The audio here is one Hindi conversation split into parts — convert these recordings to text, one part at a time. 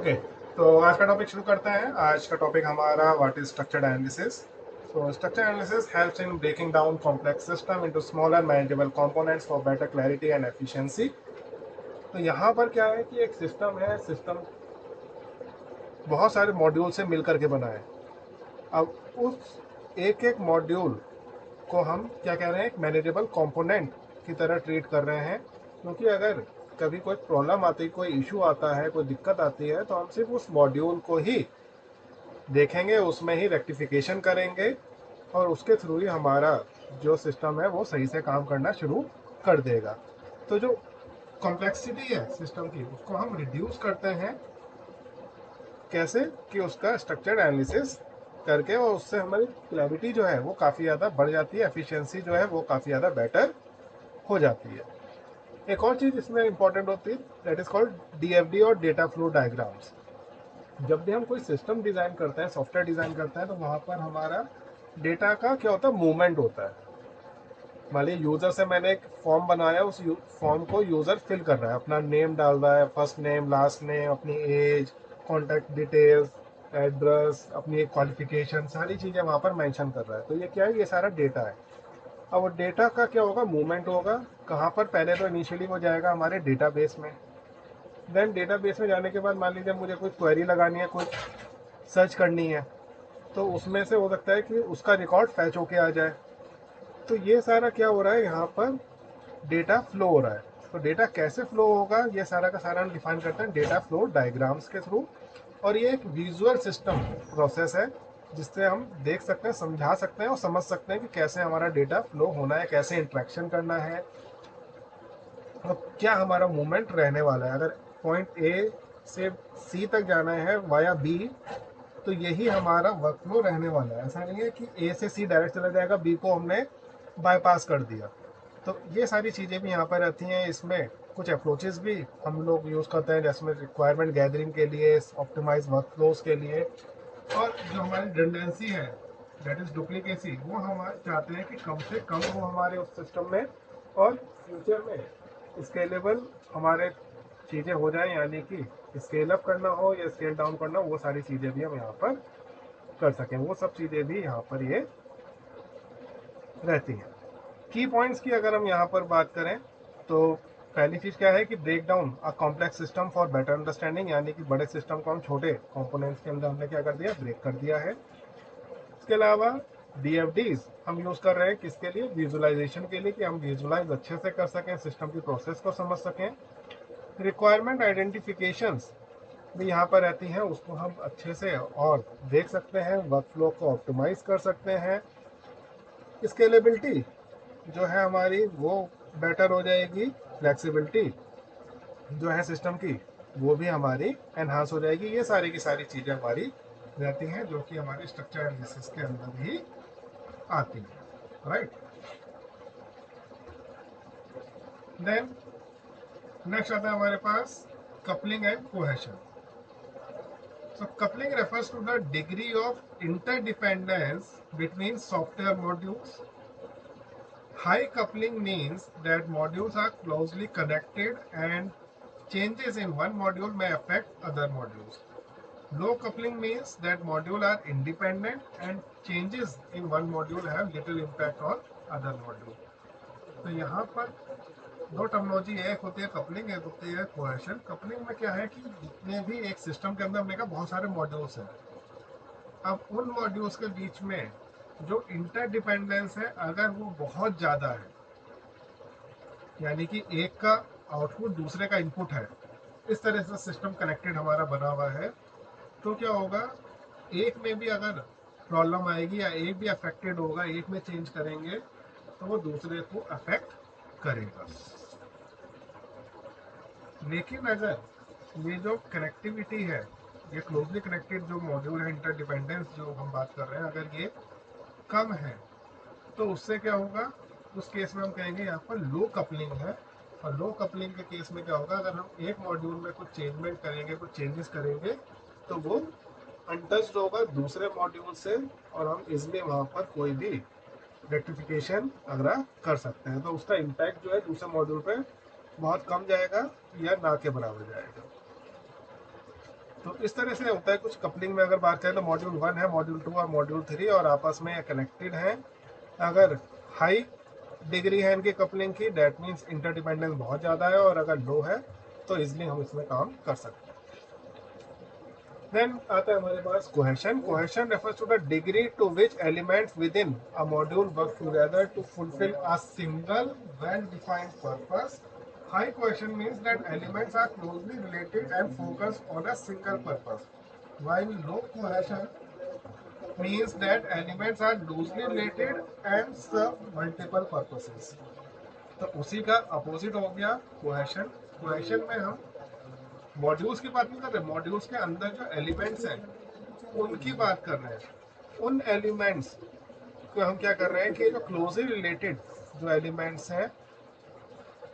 ओके, तो आज का टॉपिक शुरू करते हैं। आज का टॉपिक हमारा what is structured analysis. So structured analysis helps in breaking down complex system into smaller manageable components for better clarity and efficiency. तो यहाँ पर क्या है कि एक सिस्टम है, सिस्टम बहुत सारे मॉड्यूल से मिलकर के बना है। अब उस एक एक मॉड्यूल को हम क्या कह रहे हैं, एक मैनेजेबल कंपोनेंट की तरह ट्रीट कर रहे हैं। क्योंकि अगर कभी कोई प्रॉब्लम आती है, कोई इशू आता है, कोई दिक्कत आती है, तो हम सिर्फ उस मॉड्यूल को ही देखेंगे, उसमें ही रेक्टिफिकेशन करेंगे और उसके थ्रू ही हमारा जो सिस्टम है वो सही से काम करना शुरू कर देगा। तो जो कॉम्प्लेक्सिटी है सिस्टम की, उसको हम रिड्यूस करते हैं कैसे, कि उसका स्ट्रक्चर्ड एनालिसिस करके, और उससे हमारी क्लैरिटी जो है वो काफ़ी ज़्यादा बढ़ जाती है, एफिशिएंसी जो है वो काफ़ी ज़्यादा बेटर हो जाती है। एक और चीज़ इसमें इंपॉर्टेंट होती है, दैट इज़ कॉल्ड डीएफडी और डेटा फ्लो डायग्राम्स। जब भी हम कोई सिस्टम डिज़ाइन करते हैं, सॉफ्टवेयर डिज़ाइन करते हैं, तो वहाँ पर हमारा डेटा का क्या होता है, मूवमेंट होता है। मान लीजिए यूज़र से मैंने एक फॉर्म बनाया, उस फॉर्म को यूज़र फिल कर रहा है, अपना नेम डाल रहा है, फर्स्ट नेम, लास्ट नेम, अपनी एज, कॉन्टैक्ट डिटेल्स, एड्रेस, अपनी क्वालिफिकेशन, सारी चीज़ें वहाँ पर मेंशन कर रहा है। तो ये क्या है, ये सारा डेटा है। अब वो डेटा का क्या होगा, मूवमेंट होगा। कहाँ पर, पहले तो इनिशियली वो जाएगा हमारे डेटाबेस में। देन डेटाबेस में जाने के बाद मान लीजिए मुझे कोई क्वेरी लगानी है, कोई सर्च करनी है, तो उसमें से हो सकता है कि उसका रिकॉर्ड फैच होके आ जाए। तो ये सारा क्या हो रहा है, यहाँ पर डेटा फ्लो हो रहा है। तो डेटा कैसे फ्लो होगा, ये सारा का सारा हम डिफाइन करते हैं डेटा फ्लो डायग्राम्स के थ्रू। और ये एक विजुअल सिस्टम प्रोसेस है, जिससे हम देख सकते हैं, समझा सकते हैं और समझ सकते हैं कि कैसे हमारा डेटा फ्लो होना है, कैसे इंट्रैक्शन करना है, और क्या हमारा मूवमेंट रहने वाला है। अगर पॉइंट ए से सी तक जाना है वाया बी, तो यही हमारा वर्कफ्लो रहने वाला है। ऐसा नहीं है कि ए से सी डायरेक्ट चला जाएगा, बी को हमने बाईपास कर दिया। तो ये सारी चीज़ें भी यहाँ पर रहती हैं। इसमें कुछ अप्रोचेस भी हम लोग यूज़ करते हैं, जैसे रिक्वायरमेंट गैदरिंग के लिए, ऑप्टिमाइज वर्कफ्लोज के लिए, और जो हमारी रिडंडेंसी है, दैट इज़ डुप्लीकेसी, वो हम चाहते हैं कि कम से कम हो हमारे उस सिस्टम में, और फ्यूचर में स्केलेबल हमारे चीज़ें हो जाएं, यानी कि स्केल अप करना हो या स्केल डाउन करना हो, वो सारी चीज़ें भी हम यहाँ पर कर सकें। वो सब चीज़ें भी यहाँ पर ये रहती हैं। की पॉइंट्स की अगर हम यहाँ पर बात करें, तो पहली चीज़ क्या है कि break down a complex system for better understanding, यानी कि बड़े सिस्टम को हम छोटे कंपोनेंट्स के अंदर हमने क्या कर दिया, ब्रेक कर दिया है। इसके अलावा डीएफडीज हम यूज़ कर रहे हैं किसके लिए, विजुअलाइजेशन के लिए, कि हम विजुअलाइज अच्छे से कर सकें, सिस्टम की प्रोसेस को समझ सकें। रिक्वायरमेंट आइडेंटिफिकेशंस भी यहाँ पर रहती हैं, उसको हम अच्छे से और देख सकते हैं, वर्कफ्लो को ऑप्टिमाइज कर सकते हैं। स्केलेबिलिटी जो है हमारी वो बेटर हो जाएगी, फ्लेक्सिबिलिटी जो है सिस्टम की वो भी हमारी एनहांस हो जाएगी। ये सारी की सारी चीज़ें हमारी रहती हैं, जो कि हमारे स्ट्रक्चर एनालिसिस के अंदर ही आती हैं, राइट। देन नेक्स्ट आता है हमारे पास coupling and cohesion. So coupling refers to the degree of interdependence between software modules. High coupling means that modules are closely connected and changes in one module may affect other modules. Low coupling means that modules are independent and changes in one module have little impact on other module. तो यहाँ पर दो टर्मिनोलॉजी, एक होती है कपलिंग, एक होती है कोहेशन। कपलिंग में क्या है कि जितने भी एक सिस्टम के अंदर हमने कहा बहुत सारे मॉड्यूल्स हैं, अब उन मॉड्यूल्स के बीच में जो इंटरडिपेंडेंस है, अगर वो बहुत ज़्यादा है, यानी कि एक का आउटपुट दूसरे का इनपुट है, इस तरह से सिस्टम कनेक्टेड हमारा बना हुआ है, तो क्या होगा, एक में भी अगर प्रॉब्लम आएगी या एक भी अफेक्टेड होगा, एक में चेंज करेंगे तो वो दूसरे को अफेक्ट करेगा। लेकिन अगर ये जो कनेक्टिविटी है, ये क्लोजली कनेक्टेड जो मॉड्यूल है, इंटरडिपेंडेंस जो हम बात कर रहे हैं, अगर ये कम है, तो उससे क्या होगा, उस केस में हम कहेंगे यहाँ पर लो कपलिंग है। और लो कपलिंग के केस में क्या होगा, अगर हम एक मॉड्यूल में कुछ चेंजमेंट करेंगे, कुछ चेंजेस करेंगे, तो वो अनटच्ड होगा दूसरे मॉड्यूल से, और हम इजिली वहाँ पर कोई भी रेक्टिफिकेशन अगर कर सकते हैं, तो उसका इम्पैक्ट जो है दूसरे मॉड्यूल पे बहुत कम जाएगा या ना के बराबर जाएगा। तो इस तरह से होता है कुछ कपलिंग में। अगर बात करें तो मॉड्यूल 1 है, मॉड्यूल 2 और मॉड्यूल 3 और आपस में कनेक्टेड हैं। अगर हाई डिग्री है इनकी कपलिंग की, डेट मीन्स इंटरडिपेंडेंस बहुत ज़्यादा है, और अगर लो है तो इजिली हम इसमें काम कर सकते हैं। देन आता है हमारे पास cohesion. Cohesion refers to the degree to which elements within a module work together to fulfil a single well defined purpose. High cohesion means that elements are closely related and focused on a single purpose, while low cohesion means that elements are loosely related and serve multiple purposes. तो उसी का अपोजिट हो गया कोहेशन। कोहेशन में हम मॉड्यूल्स की बात नहीं कर रहे, मॉड्यूल्स के अंदर जो एलिमेंट्स हैं उनकी बात कर रहे हैं। उन एलिमेंट्स को हम क्या कर रहे हैं कि जो क्लोजली रिलेटेड जो एलिमेंट्स हैं,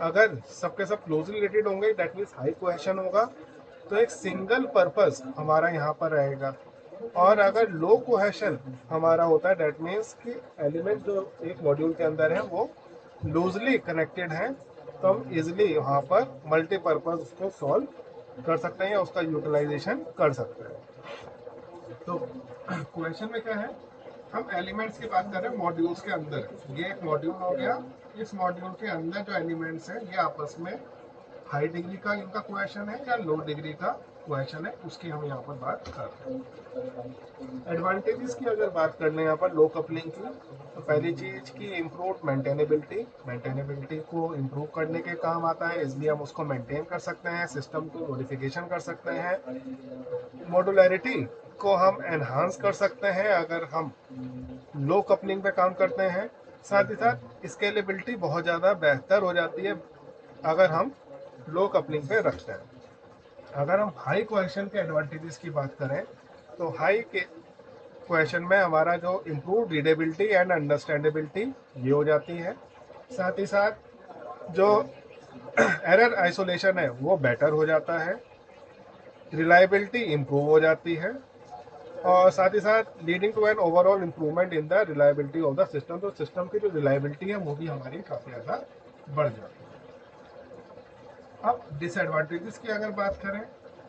अगर सबके सब क्लोजली रिलेटेड होंगे दैट मीन्स हाई कोहेशन होगा, तो एक सिंगल पर्पस हमारा यहाँ पर रहेगा। और अगर लो कोहेशन हमारा होता है दैट मीन्स कि एलिमेंट जो एक मॉड्यूल के अंदर है वो लूजली कनेक्टेड है, तो हम इजिली वहाँ पर मल्टीपर्पज उसको सॉल्व कर सकते हैं या उसका यूटिलाइजेशन कर सकते हैं। तो क्वेश्चन में क्या है, हम एलिमेंट्स की बात कर रहे हैं मॉड्यूल्स के अंदर। ये एक मॉड्यूल हो गया, इस मॉड्यूल के अंदर जो एलिमेंट्स हैं ये आपस में हाई डिग्री का इनका क्वेश्चन है या लो डिग्री का क्वेश्चन है, उसकी हम यहाँ पर बात कर रहे हैं। एडवांटेजेस की अगर बात कर लें यहाँ पर लो कपलिंग की, तो पहली चीज की इम्प्रूव मेंटेनेबिलिटी। मेंटेनेबिलिटी को इम्प्रूव करने के काम आता है, इसलिए हम उसको मेंटेन कर सकते हैं, सिस्टम को मॉडिफिकेशन कर सकते हैं। मॉडुलैरिटी को हम एनहांस कर सकते हैं अगर हम लो कपलिंग पे काम करते हैं। साथ ही साथ स्केलेबिलिटी बहुत ज़्यादा बेहतर हो जाती है अगर हम लो कपलिंग पे रखते हैं। अगर हम हाई कोहेशन के एडवांटेजेस की बात करें तो हाई के क्वेश्चन में हमारा जो इम्प्रूव रीडेबिलिटी एंड अंडरस्टैंडेबिलिटी ये हो जाती है। साथ ही साथ जो एरर आइसोलेशन है वो बेटर हो जाता है, रिलायबिलिटी इम्प्रूव हो जाती है, और साथ ही साथ leading to an overall improvement in the reliability of the system. तो सिस्टम की जो रिलायबिलिटी है वो भी हमारी काफ़ी ज़्यादा बढ़ जाती है। अब डिसएडवांटेजेस की अगर बात करें,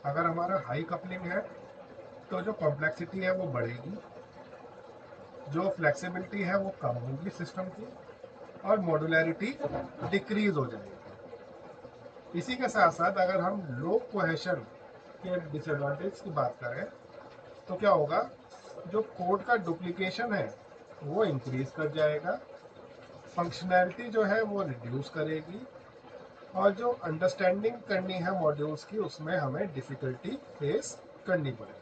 अगर हमारा हाई कपलिंग है तो जो कॉम्प्लेक्सिटी है वो बढ़ेगी, जो फ्लेक्सिबिलिटी है वो कम होगी सिस्टम की, और मॉड्युलैरिटी डिक्रीज हो जाएगी। इसी के साथ साथ अगर हम लो कोहेशन के डिसएडवांटेज की बात करें तो क्या होगा, जो कोड का डुप्लीकेशन है वो इंक्रीज कर जाएगा, फंक्शनैलिटी जो है वो रिड्यूस करेगी, और जो अंडरस्टैंडिंग करनी है मॉड्यूल्स की उसमें हमें डिफ़िकल्टी फेस करनी पड़ेगी।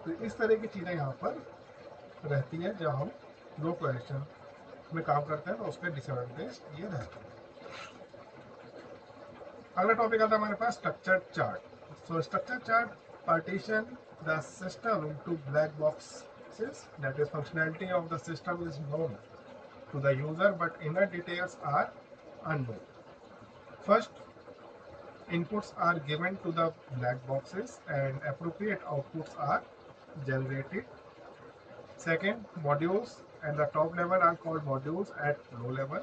तो इस तरह की चीज़ें यहाँ पर रहती है जब हम लो कोहेशन में काम करते हैं, तो उसके डिसएडवांटेज ये रहते हैं। अगला टॉपिक आता है हमारे पास structure chart. So structure chart partition the system into black boxes, that is functionality of the system is known to the user but inner details are unknown. First, inputs are given to the black boxes and appropriate outputs are generated. Second, modules and the top level are called modules at low level,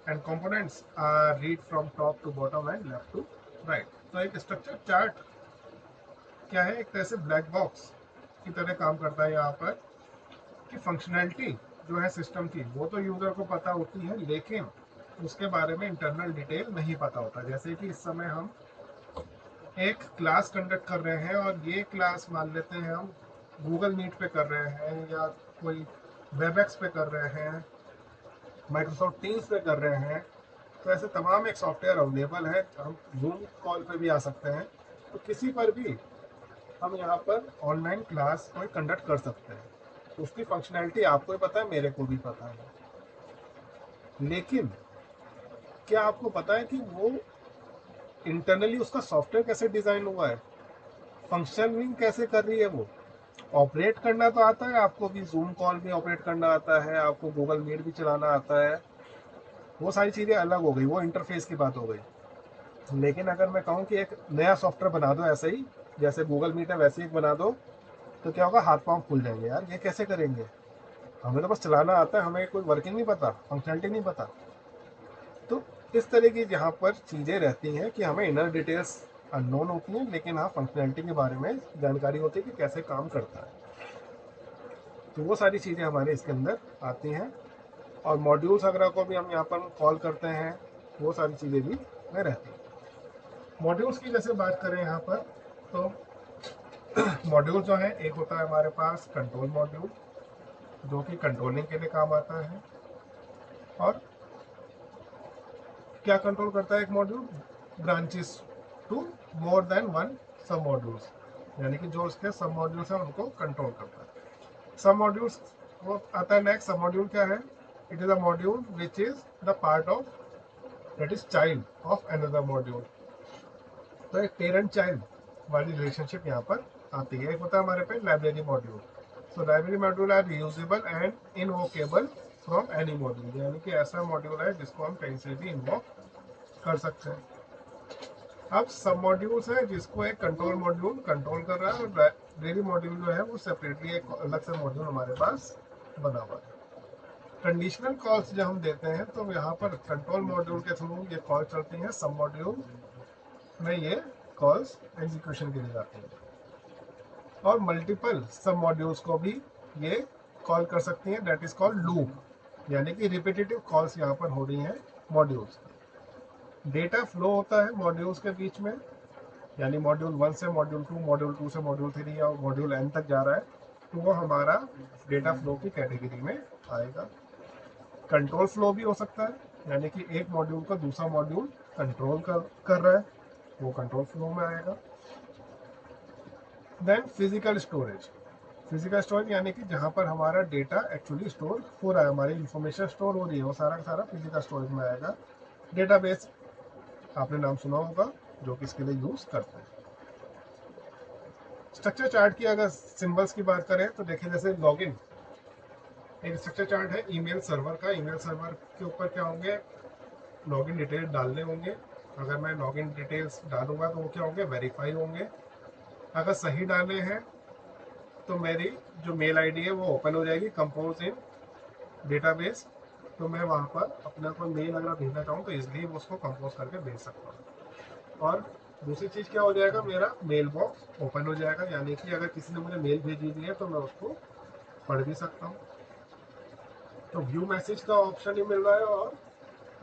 and components are read from top to bottom and left to right. तो एक स्ट्रक्चर चार्ट क्या है, एक तरह से ब्लैक बॉक्स की तरह काम करता है यहाँ पर, कि फंक्शनैलिटी जो है सिस्टम की वो तो यूज़र को पता होती है, लेकिन उसके बारे में इंटरनल डिटेल नहीं पता होता। जैसे कि इस समय हम एक क्लास कंडक्ट कर रहे हैं और ये क्लास मान लेते हैं हम गूगल मीट पे कर रहे हैं, या कोई वेबएक्स पे कर रहे हैं, माइक्रोसॉफ्ट टीम्स पे कर रहे हैं, तो ऐसे तमाम एक सॉफ्टवेयर अवेलेबल है। हम जूम कॉल पे भी आ सकते हैं, तो किसी पर भी हम यहाँ पर ऑनलाइन क्लास कोई कंडक्ट कर सकते हैं। उसकी फंक्शनैलिटी आपको ही पता है, मेरे को भी पता है, लेकिन क्या आपको पता है कि वो इंटरनली उसका सॉफ्टवेयर कैसे डिज़ाइन हुआ है, फंक्शनिंग कैसे कर रही है, वो ऑपरेट करना तो आता है आपको भी, जूम कॉल भी ऑपरेट करना आता है आपको, गूगल मीट भी चलाना आता है, वो सारी चीज़ें अलग हो गई, वो इंटरफेस की बात हो गई। लेकिन अगर मैं कहूँ कि एक नया सॉफ्टवेयर बना दो ऐसे ही, जैसे गूगल मीट है वैसे ही बना दो, तो क्या होगा, हाथ पाँव फूल जाएंगे, यार ये कैसे करेंगे, हमें तो बस चलाना आता है, हमें कोई वर्किंग नहीं पता, फंक्शनलिटी नहीं पता। तो इस तरह की यहाँ पर चीज़ें रहती हैं कि हमें इनर डिटेल्स अननोन होती हैं, लेकिन हाँ फंक्शनैलिटी के बारे में जानकारी होती है कि कैसे काम करता है। तो वो सारी चीज़ें हमारे इसके अंदर आती हैं। और मॉड्यूल्स वगैरह को भी हम यहाँ पर कॉल करते हैं, वो सारी चीज़ें भी में रहती हैं। मॉड्यूल्स की जैसे बात करें यहाँ पर, तो मॉड्यूल जो है, एक होता है हमारे पास कंट्रोल मॉड्यूल, जो कि कंट्रोलिंग के लिए काम आता है। और क्या कंट्रोल करता है एक module? Branches to more than one sub modules, यानी कि जो उसके सब मॉड्यूल्स हैं उनको कंट्रोल करता है। सब मॉड्यूल्स वो आता है नेक्स्ट। सब मॉड्यूल क्या है? It is a module which is the part of, that is child of another module. तो एक पेरेंट चाइल्ड वाली रिलेशनशिप यहाँ पर आती है। एक होता है हमारे पे library module. So library module are reusable and invokable from any module, यानी कि ऐसा मॉड्यूल है जिसको हम कहीं से भी इन्वोक कर सकते हैं। अब सब मॉड्यूल्स है जिसको एक कंट्रोल मॉड्यूल कंट्रोल कर रहा है, और लाइब्रेरी मॉड्यूल जो है वो सेपरेटली एक अलग से मॉड्यूल हमारे पास बना हुआ है। कंडीशनल कॉल्स जब हम देते हैं तो यहाँ पर कंट्रोल मॉड्यूल के थ्रू ये कॉल चलती हैं, सब मॉड्यूल में ये कॉल्स एग्जीक्यूशन के लिए जाती हैं। और मल्टीपल सब मॉड्यूल्स को भी ये कॉल कर सकती हैं, दैट इज कॉल्ड लूप, यानी कि रिपीटेटिव कॉल्स यहाँ पर हो रही हैं मॉड्यूल्स। डेटा फ्लो होता है मॉड्यूल्स के बीच में, यानी मॉड्यूल 1 से मॉड्यूल 2, मॉड्यूल 2 से मॉड्यूल 3 या मॉड्यूल एन तक जा रहा है, तो वो हमारा डेटा फ्लो की कैटेगरी में आएगा। कंट्रोल फ्लो भी हो सकता है, यानी कि एक मॉड्यूल को दूसरा मॉड्यूल कंट्रोल कर रहा है, वो कंट्रोल फ्लो में आएगा। Then physical storage. Physical storage यानी कि जहाँ पर हमारा डेटा एक्चुअली स्टोर हो रहा है, हमारी इंफॉर्मेशन स्टोर हो रही है, वो सारा का सारा फिजिकल स्टोरेज में आएगा। डेटाबेस आपने नाम सुना होगा, जो कि इसके लिए यूज करते हैं। स्ट्रक्चर चार्ट की अगर सिंबल्स की बात करें तो देखिए, जैसे लॉगिन एक स्ट्रक्चर चार्ट है ईमेल सर्वर का। ईमेल सर्वर के ऊपर क्या होंगे? लॉगिन डिटेल डालने होंगे। अगर मैं लॉगिन डिटेल्स डालूंगा तो वो क्या होंगे? वेरीफाई होंगे। अगर सही डाले हैं तो मेरी जो मेल आईडी है वो ओपन हो जाएगी कंपोज इन डेटाबेस। तो मैं वहाँ पर अपना कोई मेल अगर भेजना चाहूँ तो इसलिए उसको कंपोज करके भेज सकता हूँ। और दूसरी चीज़ क्या हो जाएगा? मेरा मेल बॉक्स ओपन हो जाएगा, यानी कि अगर किसी ने मुझे मेल भेजी दी है तो मैं उसको पढ़ भी सकता हूँ। तो व्यू मैसेज का ऑप्शन ही मिल रहा है, और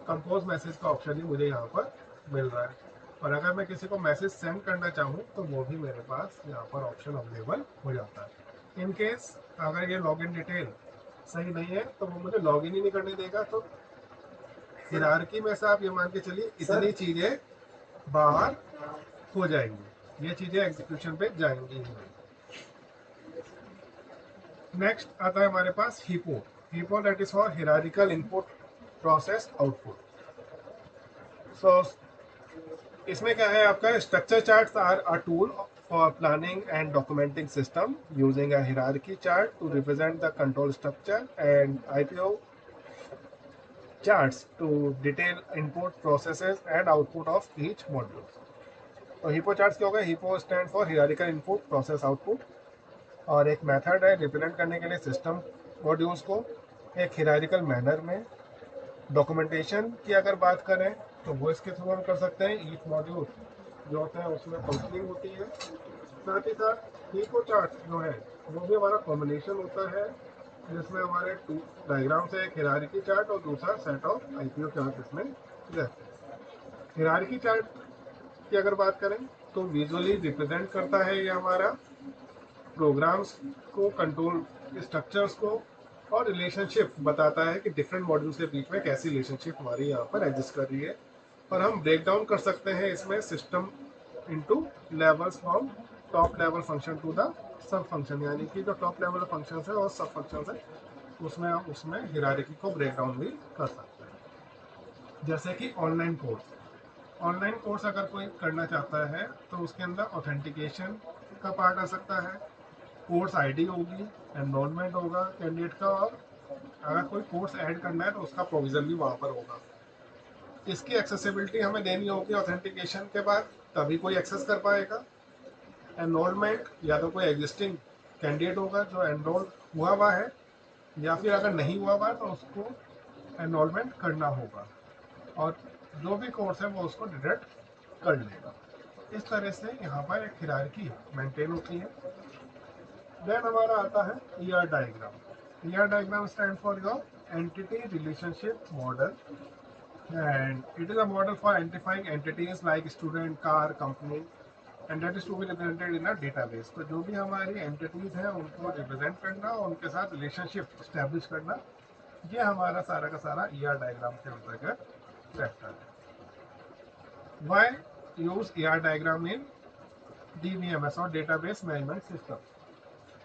कंपोज मैसेज का ऑप्शन ही मुझे यहाँ पर मिल रहा है। और अगर मैं किसी को मैसेज सेंड करना चाहूँ तो वो भी मेरे पास यहाँ पर ऑप्शन अवेलेबल हो जाता है। इन केस अगर ये लॉगिन डिटेल सही नहीं है तो वो मुझे लॉगिन ही नहीं करने देगा। तो हिरार्की में से आप ये मान के चलिए इतनी चीज़ें बाहर हो जाएंगी, ये चीज़ें एग्जीक्यूशन पे जाएंगी ही नहीं। नेक्स्ट आता है हमारे पास HIPO. HIPO that is for hierarchical input process output. So इसमें क्या है आपका? Structure charts are a tool for planning and documenting system using a hierarchy chart to represent the control structure, and IPO charts to detail input processes and output of each module. तो हिपो चार्ट्स क्या होगा? Hippo stand for hierarchical input process output, और एक मेथड है रिप्रेजेंट करने के लिए सिस्टम मॉड्यूल्स को एक हिरारिकल मैनर में। डॉक्यूमेंटेशन की अगर बात करें तो वो इसके थ्रू हम कर सकते हैं। ईच मॉड्यूल जो होता है उसमें फंक्शनिंग होती है। साथ ही साथ हिपो चार्ट जो है वो भी हमारा कॉम्बिनेशन होता है, जिसमें हमारे टू डायग्राम से एक हिरारिकी चार्ट और दूसरा सेट ऑफ आईपीओ चार्ट इसमें रहते हैं। हिरारिकी चार्ट की अगर बात करें तो विजुअली रिप्रेजेंट करता है ये हमारा प्रोग्राम्स को, कंट्रोल स्ट्रक्चर्स को, और रिलेशनशिप बताता है कि डिफरेंट मॉड्यूल्स के बीच में कैसी रिलेशनशिप हमारी यहाँ पर एग्जिस्ट कर रही है। और हम ब्रेक डाउन कर सकते हैं इसमें system into levels from top level function to the sub function, यानी कि जो टॉप लेवल फंक्शन है और सब फंक्शन है उसमें हम उसमें हिरारिकी को ब्रेक डाउन भी कर सकते हैं। जैसे कि ऑनलाइन कोर्स अगर कोई करना चाहता है तो उसके अंदर ऑथेंटिकेशन का पार्ट आ सकता है, कोर्स आईडी होगी, एनरोलमेंट होगा कैंडिडेट का, और अगर कोई कोर्स ऐड करना है तो उसका प्रोविजन भी वहाँ पर होगा। इसकी एक्सेसिबिलिटी हमें देनी होगी ऑथेंटिकेशन के बाद, तभी कोई एक्सेस कर पाएगा। एनरोलमेंट या तो कोई एग्जिस्टिंग कैंडिडेट होगा जो एनरोल हुआ हुआ है, या फिर अगर नहीं हुआ हुआ तो उसको एनरोलमेंट करना होगा, और जो भी कोर्स है वो उसको डिटेक्ट कर लेगा। इस तरह से यहाँ पर एक हिरार्की मेंटेन होती है। देन हमारा आता है ER diagram. ER diagram stand for your entity relationship model, and it is a model for identifying entities like student, car, company, and that is to be represented in a database। तो जो भी हमारी एंटिटीज हैं उनको रिप्रेजेंट करना और उनके साथ रिलेशनशिप स्टैब्लिश करना, ये हमारा सारा का सारा ईआर डायग्राम के अंतर्गत रहता है। Why use ER diagram in DBMS और डेटाबेस मैनेजमेंट सिस्टम।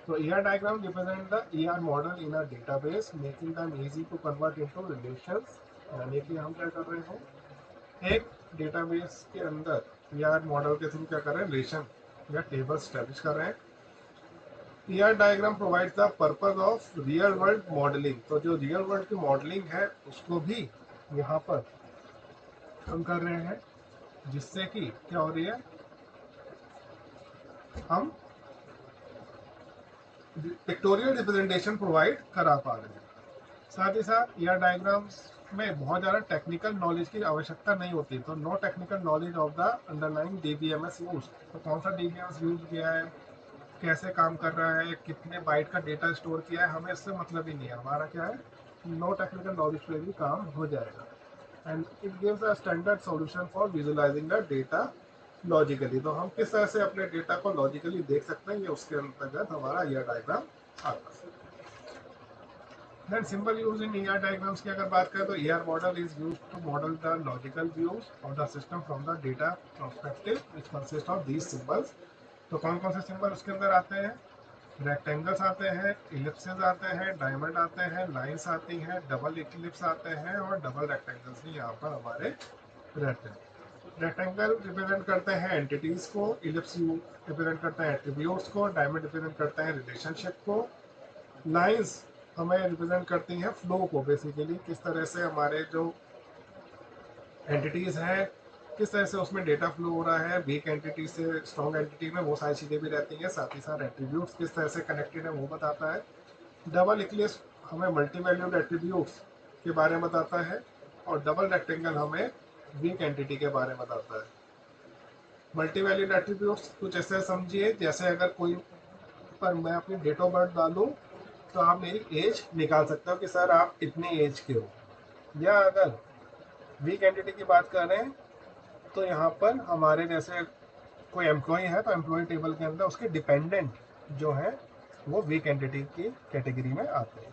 तो ER diagram represent the ER model in a database, making them easy to convert into relations. यानी कि हम क्या कर रहे हैं, एक डेटाबेस के अंदर ईआर मॉडल के थ्रू क्या कर रहे हैं, रिलेशन या टेबल स्टैब्लिश कर रहे हैं। ER diagram provides the purpose of real world modelling. तो जो रियल वर्ल्ड की मॉडलिंग है उसको भी यहाँ पर हम कर रहे हैं, जिससे कि क्या हो रही है, हम पिक्टोरियल रिप्रेजेंटेशन प्रोवाइड करा पा रहे हैं। साथ ही साथ ईआर डायग्राम्स में बहुत ज़्यादा टेक्निकल नॉलेज की आवश्यकता नहीं होती। तो no technical knowledge of the underlying DBMS use. तो कौन सा DBMS यूज किया है, कैसे काम कर रहा है, कितने बाइट का डेटा स्टोर किया है, हमें इससे मतलब ही नहीं है। हमारा क्या है, नो टेक्निकल नॉलेज पे भी काम हो जाएगा। And it gives a standard solution for visualising the data logically. तो हम किस तरह से अपने डेटा को लॉजिकली देख सकते हैं, ये उसके अंतर्गत हमारा ईआर डायग्राम आता है। Then symbol use in ER diagrams की अगर बात करें तो ER model is used to model the logical views of the system from the data perspective which consist of these symbols। तो कौन कौन से सिंबल उसके अंदर आते हैं, रेक्टेंगल्स आते हैं, इलिप्सेस आते हैं, डायमंड आते हैं, लाइंस आती हैं, डबल इक्लिप्स आते हैं और डबल रेक्टेंगल्स भी यहाँ पर हमारे रहते हैं। रेक्टेंगल रिप्रेजेंट करते हैं एंटिटीज को, इलिप्स रिप्रेजेंट करते हैं एट्रीब्यूट्स को, डायमंड रिप्रेजेंट करते हैं रिलेशनशिप को, लाइंस हमें रिप्रेजेंट करती हैं फ्लो को, बेसिकली किस तरह से हमारे जो एंटिटीज़ हैं किस तरह से उसमें डेटा फ्लो हो रहा है, वीक एंटिटी से स्ट्रॉन्ग एंटिटी में, वो सारी चीज़ें भी रहती हैं। साथ ही साथ एट्रीब्यूट्स किस तरह से कनेक्टेड है वो बताता है। डबल इक्लिप्स हमें मल्टी वैल्यूड एट्रीब्यूट्स के बारे में बताता है और डबल रेक्टेंगल हमें वीक एंटिटी के बारे में बताता है। मल्टी वैल्यूड एट्रीब्यूट्स कुछ ऐसे समझिए, जैसे अगर कोई पर मैं अपनी डेट ऑफ बर्थ डालूँ तो आप मेरी एज निकाल सकते हो कि सर आप इतनी एज के हो। या अगर वीक एंटिटी की बात कर रहे हैं तो यहाँ पर हमारे जैसे कोई एम्प्लॉय है तो एम्प्लॉय टेबल के अंदर उसके डिपेंडेंट जो है वो वीक एंटिटी की कैटेगरी में आते हैं।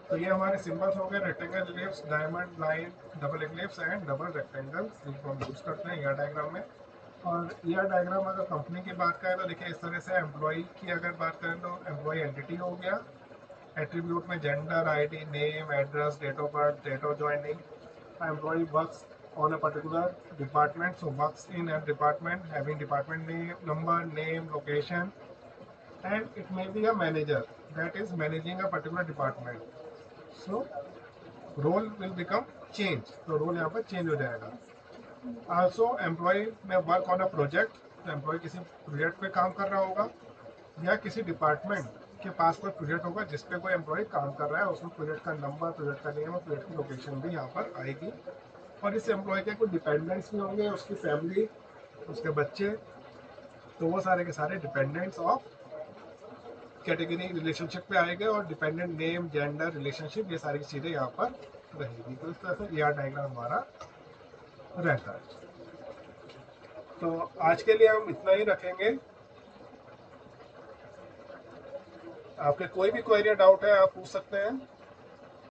तो ये हमारे सिंबल्स हो गए, rectangle, ellipse, diamond, line, double Eclipse and double rectangle, जिनको हम यूज करते हैं ईआर डायग्राम में। और ईआर डायग्राम अगर कंपनी की बात करें तो देखिए इस तरह से, एम्प्लॉय की अगर बात करें तो एम्प्लॉय एंटिटी हो गया, एट्रीब्यूट में gender, ID, name, address, date of birth, date of joining. Employee works on a particular department, so works in a department having department name, number, name, location, and it may be a manager that is managing a particular department, so role will become change। तो रोल यहाँ पर चेंज हो जाएगा। आल्सो एम्प्लॉय में वर्क ऑन अ प्रोजेक्ट, तो एम्प्लॉय किसी प्रोजेक्ट पे काम कर रहा होगा या किसी डिपार्टमेंट के पास कोई प्रोजेक्ट होगा जिस पे कोई एम्प्लॉय काम कर रहा है, उसमें प्रोजेक्ट का नंबर, प्रोजेक्ट का नेम और प्रोजेक्ट की लोकेशन भी यहाँ पर आएगी। और इस एम्प्लॉय के कुछ डिपेंडेंट्स भी होंगे, उसकी फैमिली, उसके बच्चे, तो वो सारे के सारे डिपेंडेंट्स ऑफ कैटेगरी रिलेशनशिप पे आएंगे और डिपेंडेंट नेम, जेंडर, रिलेशनशिप, ये सारी चीज़ें यहाँ पर रहेगी। तो इस तरह से ईआर डायग्राम हमारा रहता है। तो आज के लिए हम इतना ही रखेंगे। आपके कोई भी क्वेरी या डाउट है आप पूछ सकते हैं।